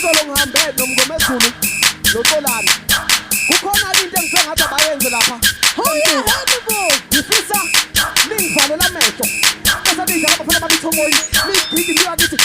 Izolo ngihambe nomngomezulu noXolani. Kukhona into engifike ngathi abayenze lapha. Ngifisa ningivalele amehlo. Bese nidlala abafana babithomoyi. Nigidi niyakithi